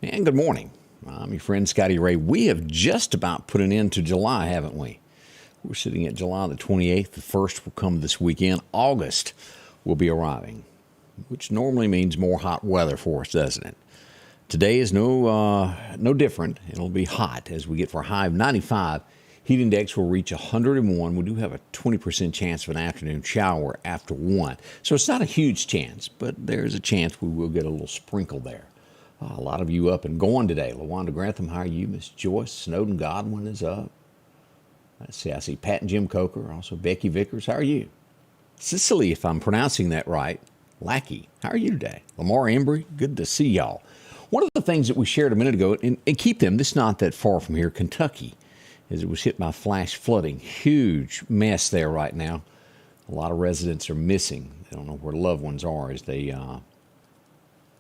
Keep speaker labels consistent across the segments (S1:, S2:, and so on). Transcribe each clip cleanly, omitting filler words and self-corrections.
S1: And good morning. I'm your friend Scotty Ray. We have just about put an end to July, haven't we? We're sitting at July the 28th. The first will come this weekend. August will be arriving, which normally means more hot weather for us, doesn't it? Today is no different. It'll be hot as we get for a high of 95. Heat index will reach 101. We do have a 20% chance of an afternoon shower after 1. So it's not a huge chance, but there's a chance we will get a little sprinkle there. A lot of you up and going today. LaWanda Grantham, how are you? Miss Joyce Snowden Godwin is up. Let's see, I see Pat and Jim Coker, also Becky Vickers. How are you? Cicely, if I'm pronouncing that right. Lackey, how are you today? Lamar Embry, good to see y'all. One of the things that we shared a minute ago, and keep them, this is not that far from here, Kentucky, as it was hit by flash flooding. Huge mess there right now. A lot of residents are missing. They don't know where loved ones are as they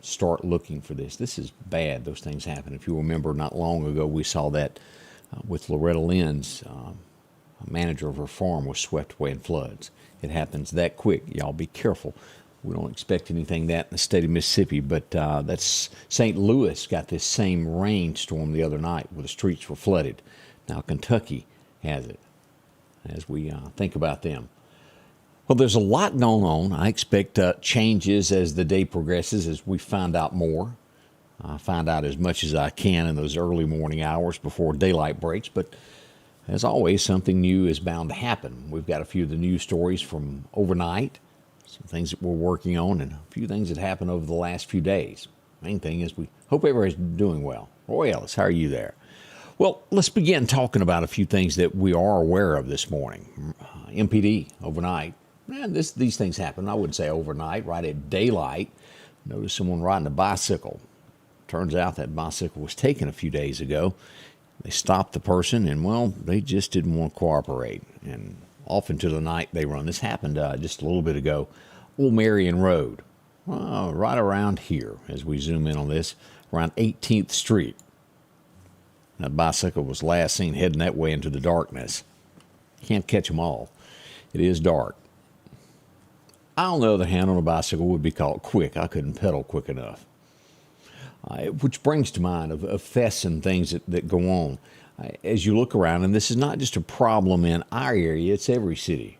S1: start looking for this. This is bad. Those things happen. If you remember, not long ago, we saw that with Loretta Lynn's manager of her farm was swept away in floods. It happens that quick. Y'all be careful. We don't expect anything that in the state of Mississippi, but that's St. Louis got this same rainstorm the other night where the streets were flooded. Now Kentucky has it as we think about them. Well, there's a lot going on. I expect changes as the day progresses, as we find out more. I find out as much as I can in those early morning hours before daylight breaks. But as always, something new is bound to happen. We've got a few of the news stories from overnight, some things that we're working on, and a few things that happened over the last few days. Main thing is we hope everybody's doing well. Roy Ellis, how are you there? Well, let's begin talking about a few things that we are aware of this morning. MPD overnight. And these things happen. I wouldn't say overnight, right at daylight. Noticed someone riding a bicycle. Turns out that bicycle was taken a few days ago. They stopped the person, and, well, they just didn't want to cooperate. And off into the night they run. This happened just a little bit ago. Old Marion Road, right around here, as we zoom in on this, around 18th Street. That bicycle was last seen heading that way into the darkness. Can't catch them all. It is dark. I, on the other hand, on a bicycle would be called quick. I couldn't pedal quick enough. Which brings to mind of thefts and things that go on. As you look around, and this is not just a problem in our area, it's every city.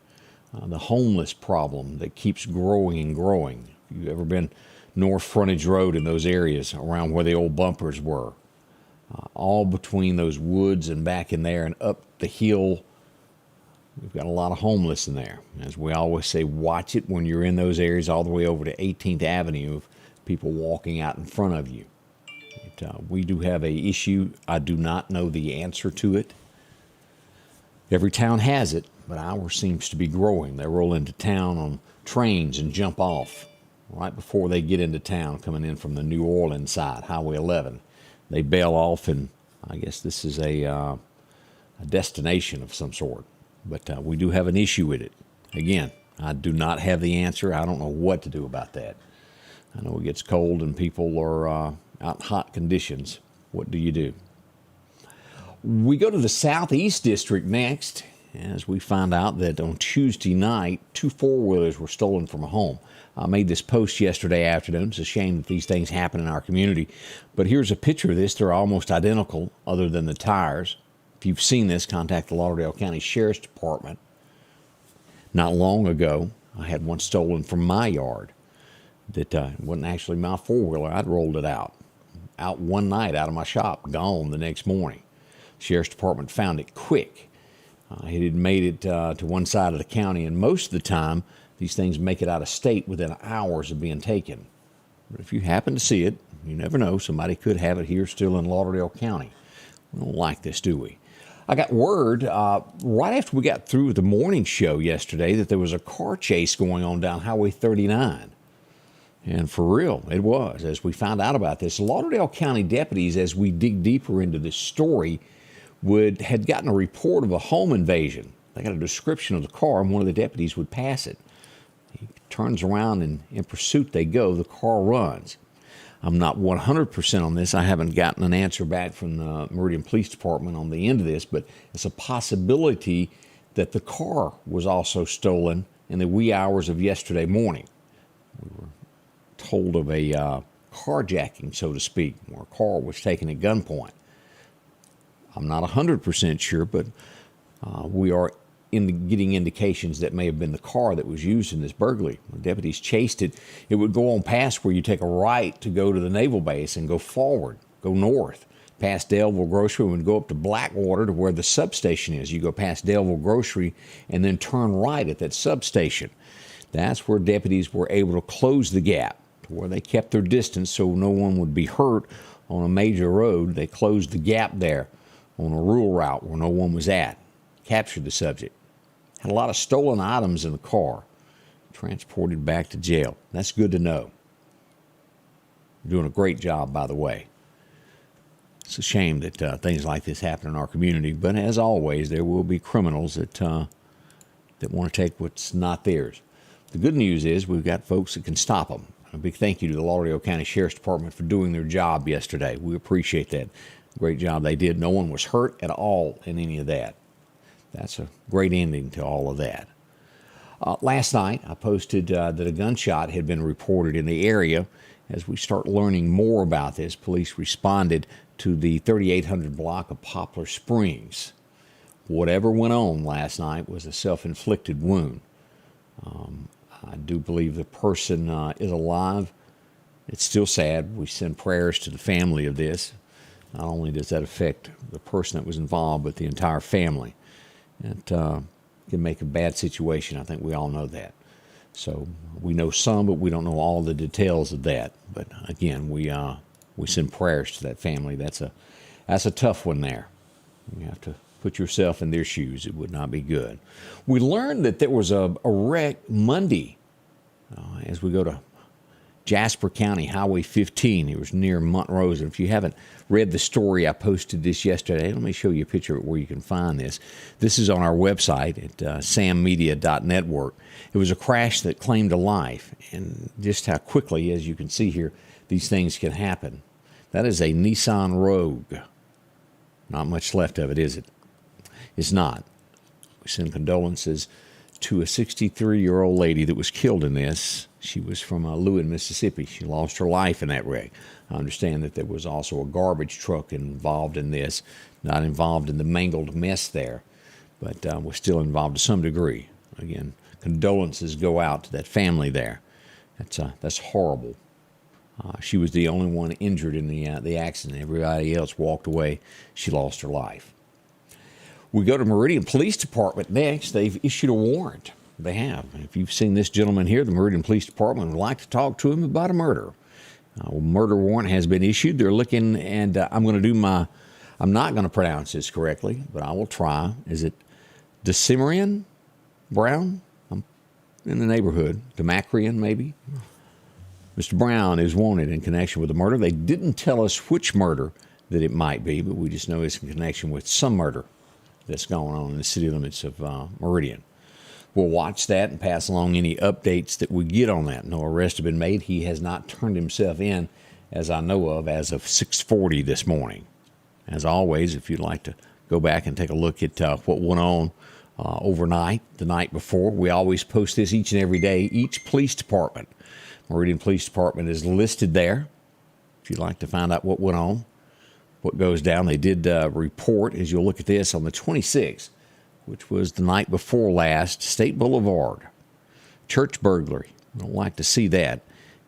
S1: The homeless problem that keeps growing and growing. If you've ever been North Frontage Road in those areas around where the old bumpers were, all between those woods and back in there and up the hill, we've got a lot of homeless in there. As we always say, watch it when you're in those areas all the way over to 18th Avenue of people walking out in front of you. We do have an issue. I do not know the answer to it. Every town has it, but ours seems to be growing. They roll into town on trains and jump off right before they get into town, coming in from the New Orleans side, Highway 11. They bail off, and I guess this is a destination of some sort. But we do have an issue with it. Again, I do not have the answer. I don't know what to do about that. I know it gets cold and people are out in hot conditions. What do you do? We go to the Southeast District next, as we find out that on Tuesday night, 2 four-wheelers were stolen from a home. I made this post yesterday afternoon. It's a shame that these things happen in our community. But here's a picture of this. They're almost identical, other than the tires. If you've seen this, contact the Lauderdale County Sheriff's Department. Not long ago, I had one stolen from my yard. That wasn't actually my four-wheeler. I'd rolled it out one night out of my shop, gone the next morning. Sheriff's Department found it quick. It had made it to one side of the county, and most of the time, these things make it out of state within hours of being taken. But if you happen to see it, you never know. Somebody could have it here still in Lauderdale County. We don't like this, do we? I got word right after we got through with the morning show yesterday that there was a car chase going on down Highway 39. And for real, it was. As we found out about this, Lauderdale County deputies, as we dig deeper into this story, had gotten a report of a home invasion. They got a description of the car, and one of the deputies would pass it. He turns around, and in pursuit they go. The car runs. I'm not 100% on this. I haven't gotten an answer back from the Meridian Police Department on the end of this, but it's a possibility that the car was also stolen in the wee hours of yesterday morning. We were told of a carjacking, so to speak, where a car was taken at gunpoint. I'm not 100% sure, but we are getting indications that may have been the car that was used in this burglary. When deputies chased it, it would go on past where you take a right to go to the naval base and go forward, go north, past Daleville Grocery, and go up to Blackwater to where the substation is. You go past Daleville Grocery and then turn right at that substation. That's where deputies were able to close the gap, to where they kept their distance so no one would be hurt on a major road. They closed the gap there on a rural route where no one was at. Captured the subject. Had a lot of stolen items in the car. Transported back to jail. That's good to know. Doing a great job, by the way. It's a shame that things like this happen in our community, but as always, there will be criminals that want to take what's not theirs. The good news is we've got folks that can stop them. A big thank you to the Lauderdale County Sheriff's Department for doing their job yesterday. We appreciate that. Great job they did. No one was hurt at all in any of that. That's a great ending to all of that. Last night, I posted that a gunshot had been reported in the area. As we start learning more about this, police responded to the 3800 block of Poplar Springs. Whatever went on last night was a self-inflicted wound. I do believe the person is alive. It's still sad. We send prayers to the family of this. Not only does that affect the person that was involved, but the entire family. It can make a bad situation. I think we all know that. So we know some, but we don't know all the details of that. But again, we send prayers to that family. That's a tough one there. You have to put yourself in their shoes. It would not be good. We learned that there was a wreck Monday as we go to Jasper County, Highway 15. It was near Montrose. And if you haven't read the story, I posted this yesterday. Let me show you a picture of where you can find this. This is on our website at sammedia.network. It was a crash that claimed a life, and just how quickly, as you can see here, these things can happen. That is a Nissan Rogue. Not much left of it, is it? It's not. We send condolences to a 63-year-old lady that was killed in this. She was from Louin, Mississippi. She lost her life in that wreck. I understand that there was also a garbage truck involved in this, not involved in the mangled mess there, but was still involved to some degree. Again, condolences go out to that family there. That's horrible. She was the only one injured in the accident. Everybody else walked away. She lost her life. We go to Meridian Police Department next. They've issued a warrant. They have. If you've seen this gentleman here, the Meridian Police Department would like to talk to him about a murder. A murder warrant has been issued. They're looking, and I'm going to do I'm not going to pronounce this correctly, but I will try. Is it Decimerian Brown? I'm in the neighborhood. Demacrian, maybe? Mr. Brown is wanted in connection with the murder. They didn't tell us which murder that it might be, but we just know it's in connection with some murder that's going on in the city limits of Meridian. We'll watch that and pass along any updates that we get on that. No arrests have been made. He has not turned himself in, as I know of, as of 6:40 this morning. As always, if you'd like to go back and take a look at what went on overnight, the night before, we always post this each and every day. Each police department, Meridian Police Department, is listed there. If you'd like to find out what went on, what goes down. They did report, as you'll look at this, on the 26th, which was the night before last, State Boulevard. Church burglary. I don't like to see that.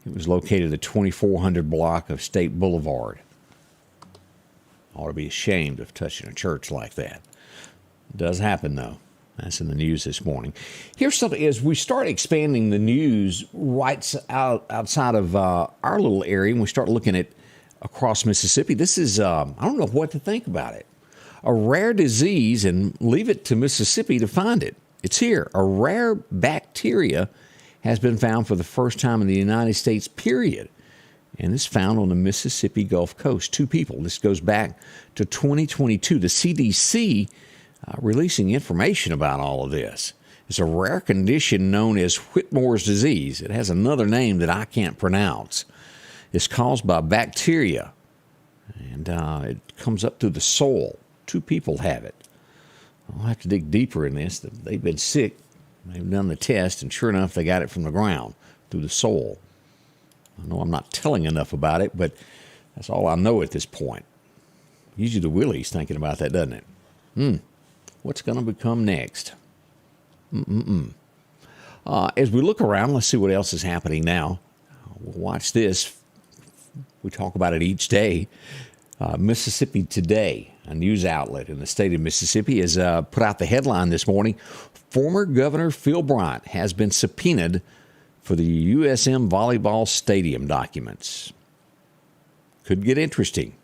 S1: It was located at 2400 block of State Boulevard. Ought to be ashamed of touching a church like that. It does happen, though. That's in the news this morning. Here's something, as we start expanding the news right outside of our little area, and we start looking at across Mississippi, this is, I don't know what to think about it. A rare disease, and leave it to Mississippi to find it. It's here. A rare bacteria has been found for the first time in the United States, period. And it's found on the Mississippi Gulf Coast. 2 people. This goes back to 2022. The CDC releasing information about all of this. It's a rare condition known as Whitmore's disease. It has another name that I can't pronounce. It's caused by bacteria, and it comes up through the soil. 2 people have it. I'll have to dig deeper in this. They've been sick. They've done the test, and sure enough, they got it from the ground through the soil. I know I'm not telling enough about it, but that's all I know at this point. Usually the Willie's thinking about that, doesn't it? What's going to become next? As we look around, let's see what else is happening now. We'll watch this. We talk about it each day. Mississippi Today, a news outlet in the state of Mississippi, has put out the headline this morning. Former Governor Phil Bryant has been subpoenaed for the USM Volleyball Stadium documents. Could get interesting.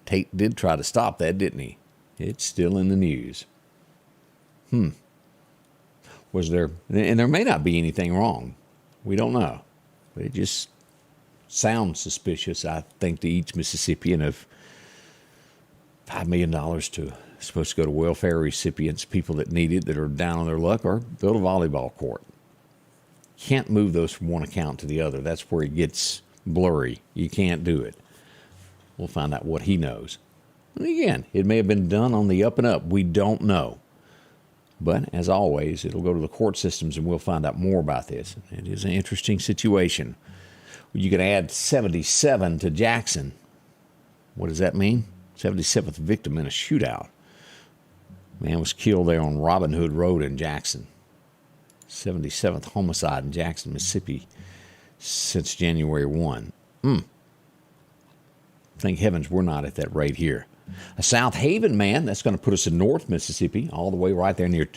S1: Tate did try to stop that, didn't he? It's still in the news. Was there, and there may not be anything wrong. We don't know. But it just sounds suspicious, I think, to each Mississippian of $5 million supposed to go to welfare recipients, people that need it, that are down on their luck, or build a volleyball court. Can't move those from one account to the other. That's where it gets blurry. You can't do it. We'll find out what he knows. And again, it may have been done on the up and up. We don't know. But as always, it'll go to the court systems and we'll find out more about this. It is an interesting situation. You can add 77 to Jackson. What does that mean? 77th victim in a shootout. Man was killed there on Robin Hood Road in Jackson. 77th homicide in Jackson, Mississippi since January 1. Thank heavens we're not at that rate here. A South Haven man, that's going to put us in North Mississippi, all the way right there near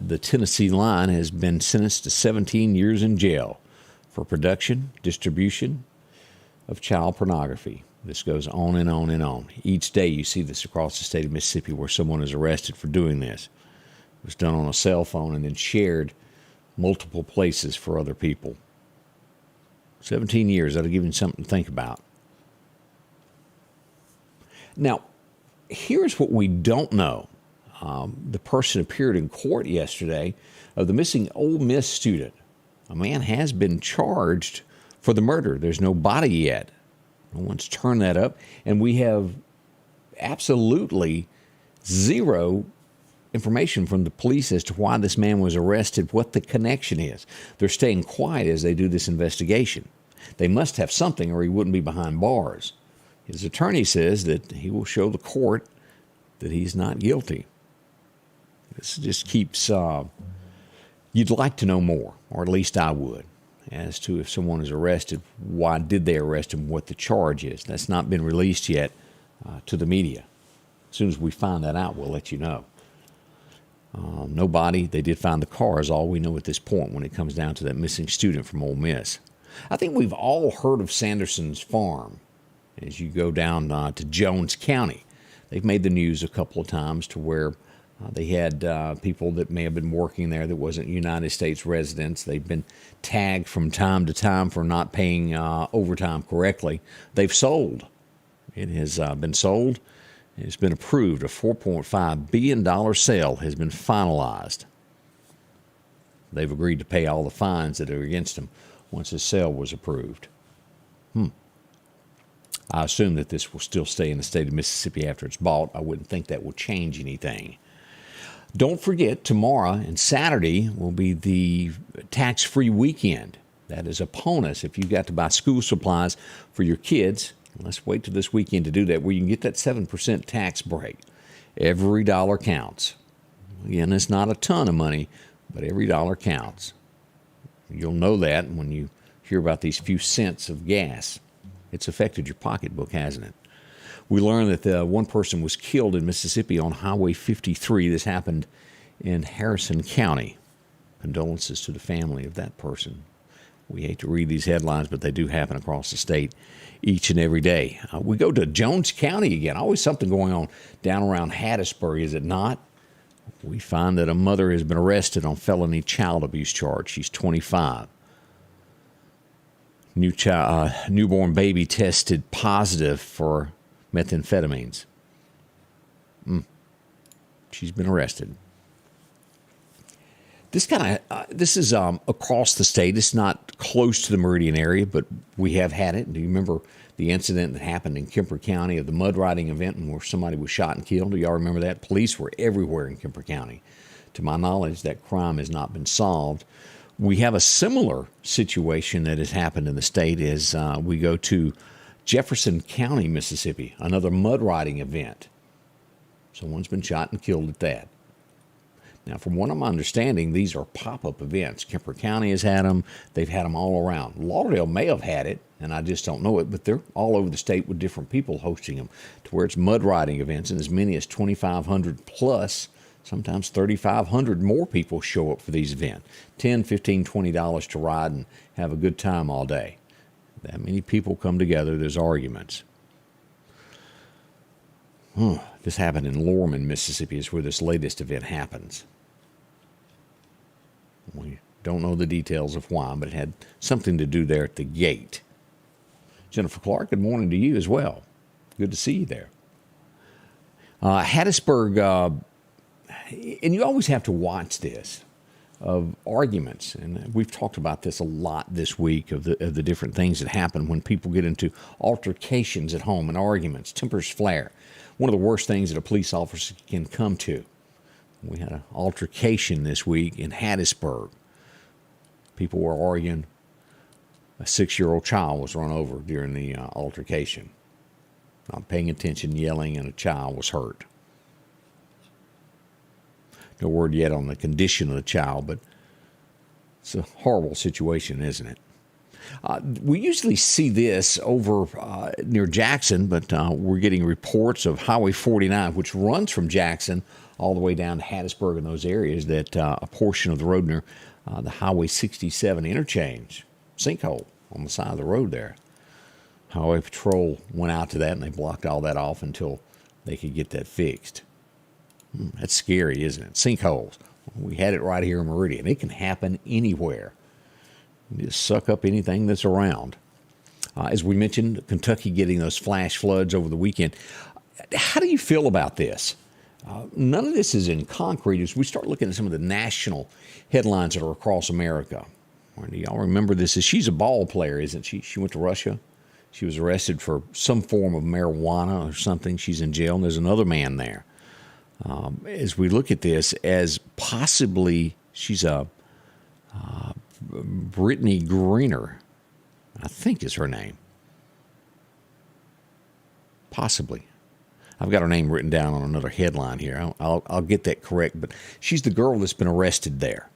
S1: the Tennessee line, has been sentenced to 17 years in jail for production, distribution of child pornography. This goes on and on and on. Each day you see this across the state of Mississippi where someone is arrested for doing this. It was done on a cell phone and then shared multiple places for other people. 17 years, that'll give you something to think about. Now, here's what we don't know. The person appeared in court yesterday of the missing Ole Miss student. A man has been charged for the murder. There's no body yet. No one's turned that up. And we have absolutely zero information from the police as to why this man was arrested, what the connection is. They're staying quiet as they do this investigation. They must have something or he wouldn't be behind bars. His attorney says that he will show the court that he's not guilty. This just keeps, you'd like to know more, or at least I would, as to if someone is arrested, why did they arrest him, what the charge is. That's not been released yet to the media. As soon as we find that out, we'll let you know. No body. They did find the car is all we know at this point when it comes down to that missing student from Ole Miss. I think we've all heard of Sanderson's Farm. As you go down to Jones County, they've made the news a couple of times to where they had people that may have been working there that wasn't United States residents. They've been tagged from time to time for not paying overtime correctly. They've sold. It has been sold. It's been approved. A $4.5 billion sale has been finalized. They've agreed to pay all the fines that are against them once the sale was approved. I assume that this will still stay in the state of Mississippi after it's bought. I wouldn't think that will change anything. Don't forget, tomorrow and Saturday will be the tax-free weekend. That is upon us. If you've got to buy school supplies for your kids, let's wait till this weekend to do that, where you can get that 7% tax break. Every dollar counts. Again, it's not a ton of money, but every dollar counts. You'll know that when you hear about these few cents of gas. It's affected your pocketbook, hasn't it? We learned that one person was killed in Mississippi on Highway 53. This happened in Harrison County. Condolences to the family of that person. We hate to read these headlines, but they do happen across the state each and every day. We go to Jones County again. Always something going on down around Hattiesburg, is it not? We find that a mother has been arrested on felony child abuse charge. She's 25. Newborn baby tested positive for methamphetamines. She's been arrested. This is across the state. It's not close to the Meridian area, but we have had it. Do you remember the incident that happened in Kemper County of the mud riding event where somebody was shot and killed? Do y'all remember that? Police were everywhere in Kemper County. To my knowledge, that crime has not been solved. We have a similar situation that has happened in the state as we go to Jefferson County, Mississippi, another mud riding event. Someone's been shot and killed at that. Now, from what I'm understanding, these are pop-up events. Kemper County has had them. They've had them all around. Lauderdale may have had it, and I just don't know it, but they're all over the state with different people hosting them to where it's mud riding events, and as many as 2,500 plus, sometimes 3,500 more people show up for these events. $10, $15, $20 to ride and have a good time all day. That many people come together, there's arguments. This happened in Louin, Mississippi, is where this latest event happens. We don't know the details of why, but it had something to do there at the gate. Jennifer Clark, good morning to you as well. Good to see you there. Hattiesburg, and you always have to watch this, of arguments, and we've talked about this a lot this week, of the different things that happen when people get into altercations at home and arguments, tempers flare. One of the worst things that a police officer can come to. We had an altercation this week in Hattiesburg. People were arguing. A 6-year-old child was run over during the altercation. Not paying attention, yelling, and a child was hurt. No word yet on the condition of the child, but it's a horrible situation, isn't it? We usually see this over near Jackson, but we're getting reports of Highway 49, which runs from Jackson all the way down to Hattiesburg and those areas, that a portion of the road near the Highway 67 interchange, sinkhole on the side of the road there. Highway Patrol went out to that, and they blocked all that off until they could get that fixed. That's scary, isn't it? Sinkholes. We had it right here in Meridian. It can happen anywhere. You just suck up anything that's around. As we mentioned, Kentucky getting those flash floods over the weekend. How do you feel about this? None of this is in concrete. As we start looking at some of the national headlines that are across America. Do y'all remember this? She's a ball player, isn't she? She went to Russia. She was arrested for some form of marijuana or something. She's in jail, and there's another man there. As we look at this, as possibly she's a Brittany Greener, I think is her name. Possibly. I've got her name written down on another headline here. I'll get that correct, but she's the girl that's been arrested there.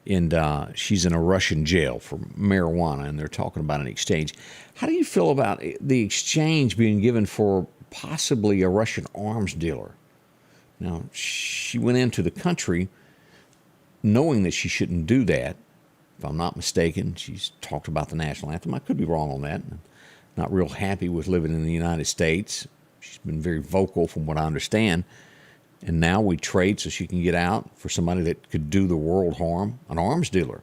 S1: And she's in a Russian jail for marijuana, and they're talking about an exchange. How do you feel about the exchange being given for possibly a Russian arms dealer? Now, she went into the country knowing that she shouldn't do that. If I'm not mistaken, she's talked about the national anthem. I could be wrong on that. Not real happy with living in the United States. She's been very vocal from what I understand. And now we trade so she can get out for somebody that could do the world harm, an arms dealer.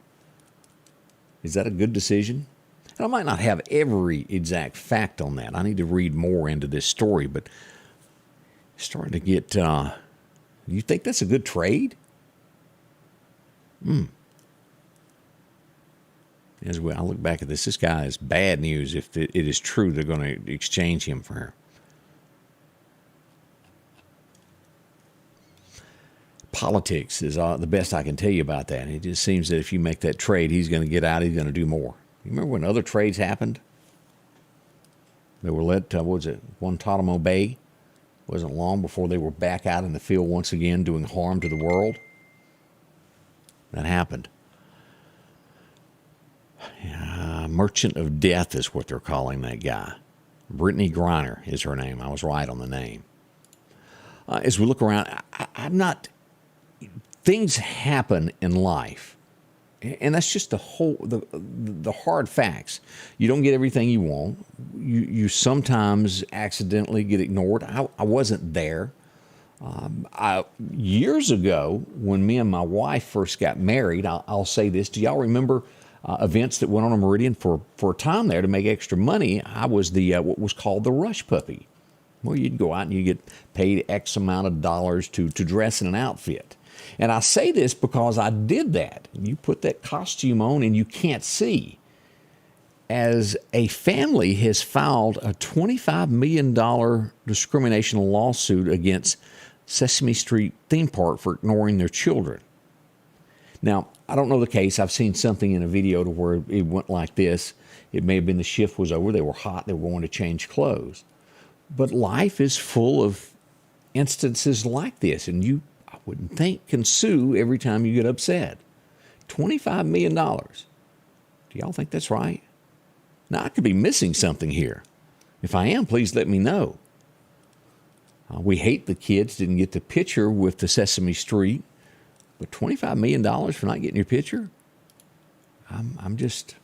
S1: Is that a good decision? And I might not have every exact fact on that. I need to read more into this story, but it's starting to get, you think that's a good trade? As I look back at this guy is bad news if it is true they're going to exchange him for her. Politics is the best I can tell you about that. It just seems that if you make that trade, he's going to get out, he's going to do more. You remember when other trades happened? They were let, Guantanamo Bay? Wasn't long before they were back out in the field once again doing harm to the world. That happened. Merchant of Death is what they're calling that guy. Brittany Griner is her name. I was right on the name. As we look around, I'm not... Things happen in life, and that's just the hard facts. You don't get everything you want. You sometimes accidentally get ignored. I wasn't there. Years ago, when me and my wife first got married, I'll say this. Do y'all remember events that went on in Meridian for a time there to make extra money? I was the what was called the rush puppy. Well, you'd go out and you get paid X amount of dollars to dress in an outfit. And I say this because I did that. You put that costume on and you can't see. As a family has filed a $25 million discrimination lawsuit against Sesame Street theme park for ignoring their children. Now, I don't know the case. I've seen something in a video to where it went like this. It may have been the shift was over. They were hot. They were going to change clothes. But life is full of instances like this, and you, I wouldn't think, can sue every time you get upset. $25 million. Do y'all think that's right? Now, I could be missing something here. If I am, please let me know. We hate the kids didn't get the picture with the Sesame Street, but $25 million for not getting your picture? I'm just,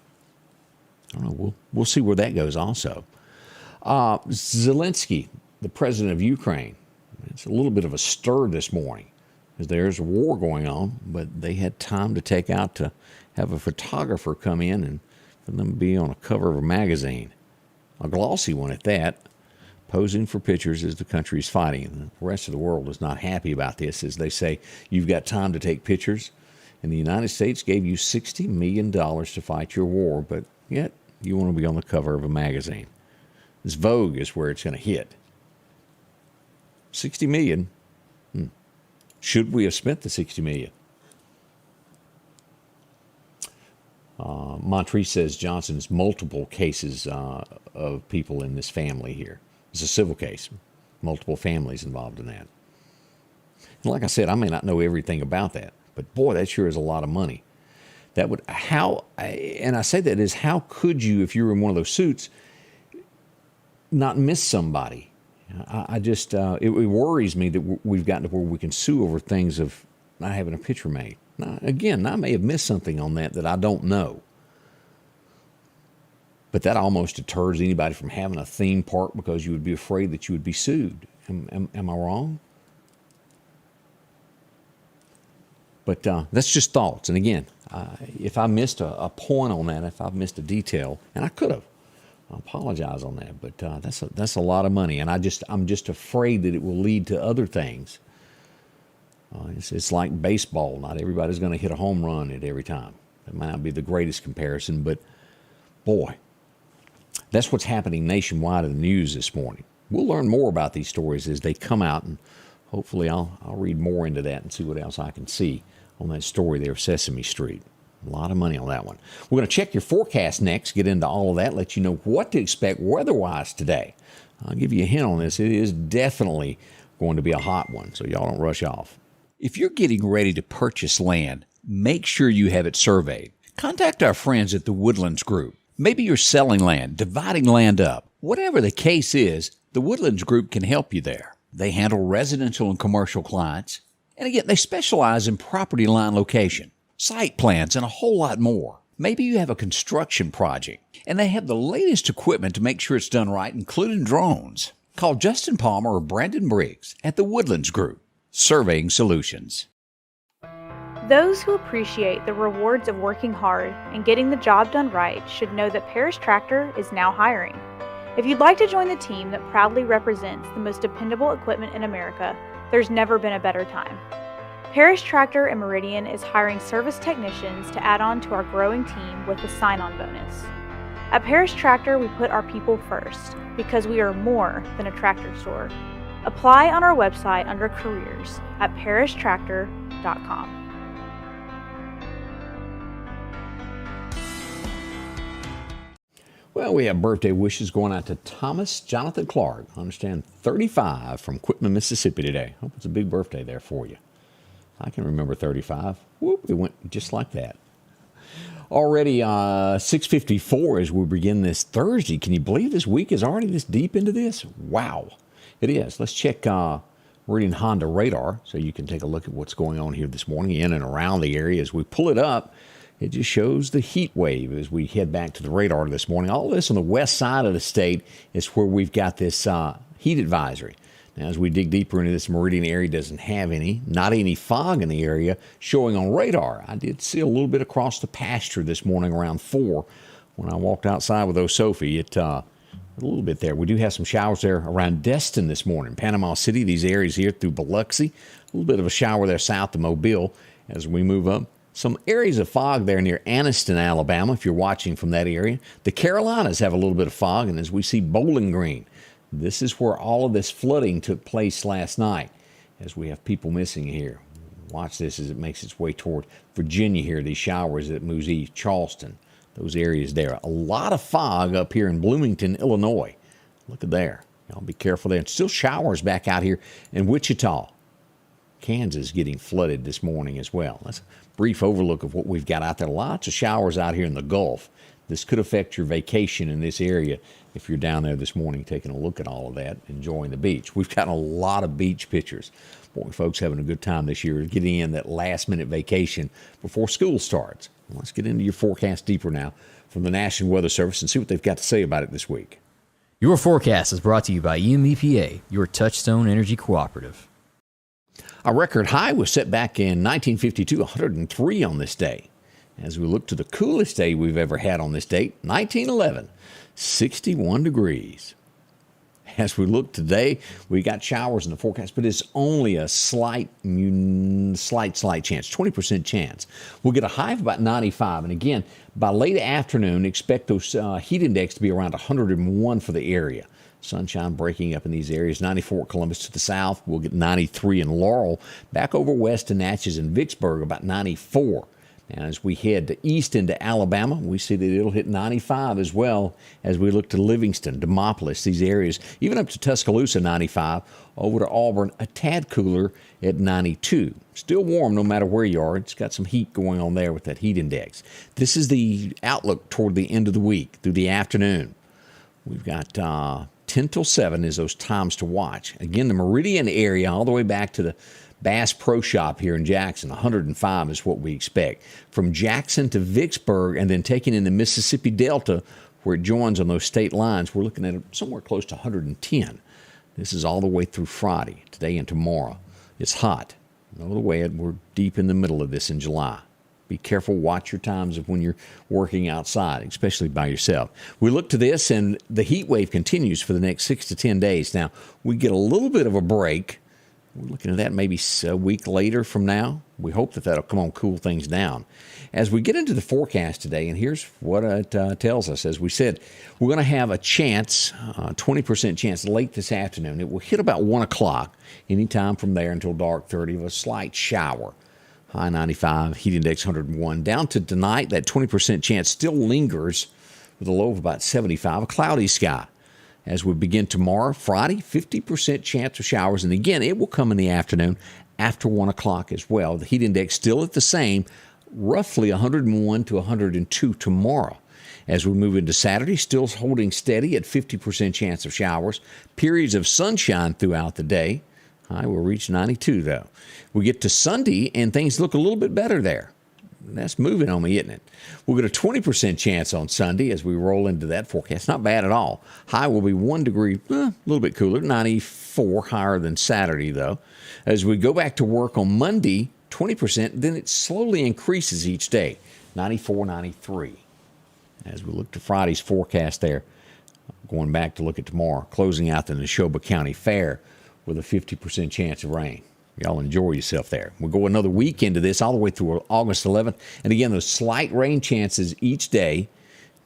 S1: I don't know. We'll see where that goes also. Zelensky, the president of Ukraine, it's a little bit of a stir this morning because there's a war going on, but they had time to take out to have a photographer come in and for them to be on a cover of a magazine, a glossy one at that, posing for pictures as the country is fighting. And the rest of the world is not happy about this, as they say, you've got time to take pictures, and the United States gave you $60 million to fight your war, but yet you want to be on the cover of a magazine. This Vogue is where it's going to hit. $60 million. Should we have spent the $60 million? Montrese says Johnson's multiple cases of people in this family here. It's a civil case. Multiple families involved in that. And like I said, I may not know everything about that, but boy, that sure is a lot of money. That would, and I say that is, how could you, if you were in one of those suits, not miss somebody? I just, it worries me that we've gotten to where we can sue over things of not having a picture made. Now, again, I may have missed something on that I don't know. But that almost deters anybody from having a theme park because you would be afraid that you would be sued. Am I wrong? But that's just thoughts. And again, if I missed a point on that, if I've missed a detail, and I could have, I apologize on that. But that's a lot of money, and I'm just afraid that it will lead to other things. It's like baseball. Not everybody's going to hit a home run at every time. That might not be the greatest comparison, but boy, that's what's happening nationwide in the news this morning. We'll learn more about these stories as they come out, and hopefully I'll read more into that and see what else I can see on that story there, Sesame Street. A lot of money on that one. We're going to check your forecast next, get into all of that, let you know what to expect weather-wise today. I'll give you a hint on this. It is definitely going to be a hot one, so y'all don't rush off. If you're getting ready to purchase land, make sure you have it surveyed. Contact our friends at the Woodlands Group. Maybe you're selling land, dividing land up. Whatever the case is, the Woodlands Group can help you there. They handle residential and commercial clients. And again, they specialize in property line location, site plans, and a whole lot more. Maybe you have a construction project, and they have the latest equipment to make sure it's done right, including drones. Call Justin Palmer or Brandon Briggs at the Woodlands Group, Surveying Solutions.
S2: Those who appreciate the rewards of working hard and getting the job done right should know that Parrish Tractor is now hiring. If you'd like to join the team that proudly represents the most dependable equipment in America, there's never been a better time. Parrish Tractor and Meridian is hiring service technicians to add on to our growing team with a sign-on bonus. At Parrish Tractor, we put our people first because we are more than a tractor store. Apply on our website under careers at parrishtractor.com.
S1: Well, we have birthday wishes going out to Thomas Jonathan Clark. I understand 35 from Quitman, Mississippi today. Hope it's a big birthday there for you. I can remember 35. Whoop, it went just like that. Already 6:54 as we begin this Thursday. Can you believe this week is already this deep into this? Wow, it is. Let's check Meridian Honda radar so you can take a look at what's going on here this morning in and around the area. As we pull it up, it just shows the heat wave as we head back to the radar this morning. All this on the west side of the state is where we've got this heat advisory. Now, as we dig deeper into this, Meridian area doesn't have not any fog in the area showing on radar. I did see a little bit across the pasture this morning around 4 when I walked outside with Sophie. A little bit there. We do have some showers there around Destin this morning. Panama City, these areas here through Biloxi. A little bit of a shower there south of Mobile as we move up. Some areas of fog there near Anniston, Alabama, if you're watching from that area. The Carolinas have a little bit of fog, and as we see Bowling Green, this is where all of this flooding took place last night, as we have people missing here. Watch this as it makes its way toward Virginia here. These showers that moves east, Charleston, those areas there. A lot of fog up here in Bloomington, Illinois. Look at there. Y'all be careful there. And still showers back out here in Wichita. Kansas getting flooded this morning as well. That's a brief overlook of what we've got out there. Lots of showers out here in the Gulf. This could affect your vacation in this area if you're down there this morning taking a look at all of that, enjoying the beach. We've got a lot of beach pictures. Boy, folks having a good time this year, getting in that last-minute vacation before school starts. Let's get into your forecast deeper now from the National Weather Service and see what they've got to say about it this week.
S3: Your forecast is brought to you by EMEPA, your Touchstone Energy Cooperative.
S1: A record high was set back in 1952, 103 on this day. As we look to the coolest day we've ever had on this date, 1911, 61 degrees. As we look today, we got showers in the forecast, but it's only a slight chance, 20% chance. We'll get a high of about 95. And again, by late afternoon, expect those heat index to be around 101 for the area. Sunshine breaking up in these areas. 94 at Columbus to the south. We'll get 93 in Laurel. Back over west to Natchez and Vicksburg, about 94. Now, as we head to east into Alabama, we see that it'll hit 95 as well as we look to Livingston, Demopolis, these areas, even up to Tuscaloosa, 95, over to Auburn, a tad cooler at 92. Still warm no matter where you are. It's got some heat going on there with that heat index. This is the outlook toward the end of the week, through the afternoon. We've got 10 till 7 is those times to watch. Again, the Meridian area all the way back to the Bass Pro Shop here in Jackson, 105 is what we expect. From Jackson to Vicksburg and then taking in the Mississippi Delta where it joins on those state lines, we're looking at somewhere close to 110. This is all the way through Friday, today and tomorrow. It's hot. No the way we're deep in the middle of this in July. Be careful, watch your times of when you're working outside, especially by yourself. We look to this, and the heat wave continues for the next 6 to 10 days. Now, we get a little bit of a break. We're looking at that maybe a week later from now. We hope that that'll come on, cool things down. As we get into the forecast today, and here's what it tells us. As we said, we're going to have a chance, 20% chance late this afternoon. It will hit about 1 o'clock, anytime from there until dark 30 of a slight shower. High 95, heat index 101. Down to tonight, that 20% chance still lingers with a low of about 75, a cloudy sky. As we begin tomorrow, Friday, 50% chance of showers. And again, it will come in the afternoon after 1 o'clock as well. The heat index still at the same, roughly 101 to 102 tomorrow. As we move into Saturday, still holding steady at 50% chance of showers. Periods of sunshine throughout the day. High will reach 92, though. We get to Sunday, and things look a little bit better there. That's moving on me, isn't it? We'll get a 20% chance on Sunday as we roll into that forecast. Not bad at all. High will be 1 degree, a little bit cooler, 94, higher than Saturday, though. As we go back to work on Monday, 20%, then it slowly increases each day, 94, 93. As we look to Friday's forecast there, going back to look at tomorrow, closing out the Neshoba County Fair with a 50% chance of rain. Y'all enjoy yourself there. We'll go another week into this all the way through August 11th. And again, those slight rain chances each day.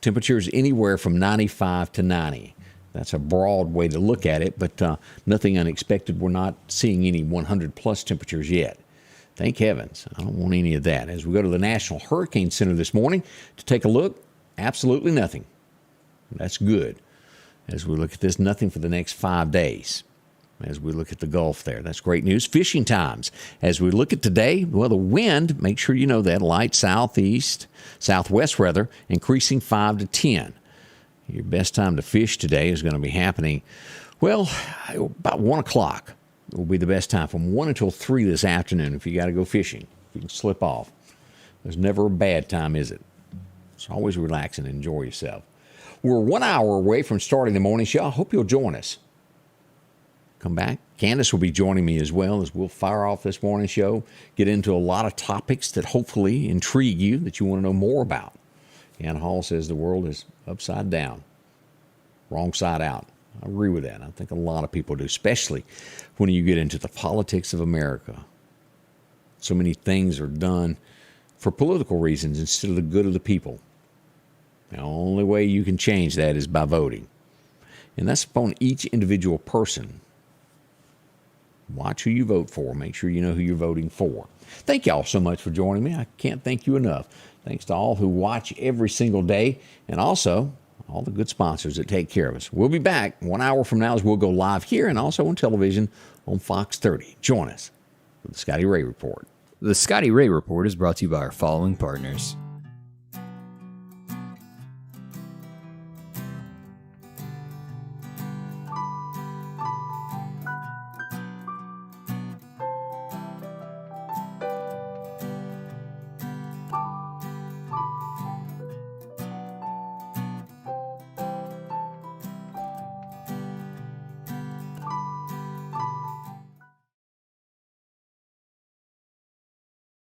S1: Temperatures anywhere from 95 to 90. That's a broad way to look at it, but nothing unexpected. We're not seeing any 100-plus temperatures yet. Thank heavens. I don't want any of that. As we go to the National Hurricane Center this morning to take a look, absolutely nothing. That's good. As we look at this, nothing for the next 5 days. As we look at the Gulf there, that's great news. Fishing times. As we look at today, well, the wind, make sure you know that, light southwest rather, increasing 5 to 10. Your best time to fish today is going to be happening, well, about 1 o'clock will be the best time, from 1 until 3 this afternoon if you got to go fishing. If you can slip off. There's never a bad time, is it? It's always relax and enjoy yourself. We're 1 hour away from starting the morning show. I hope you'll join us. Come back. Candace will be joining me as well as we'll fire off this morning show, get into a lot of topics that hopefully intrigue you, that you want to know more about. Ann Hall says the world is upside down, wrong side out. I agree with that. I think a lot of people do, especially when you get into the politics of America. So many things are done for political reasons instead of the good of the people. The only way you can change that is by voting. And that's upon each individual person. Watch who you vote for. Make sure you know who you're voting for. Thank y'all so much for joining me. I can't thank you enough. Thanks to all who watch every single day, and also all the good sponsors that take care of us. We'll be back 1 hour from now as we'll go live here and also on television on Fox 30. Join us for the Scotty Ray Report.
S3: The Scotty Ray Report is brought to you by our following partners: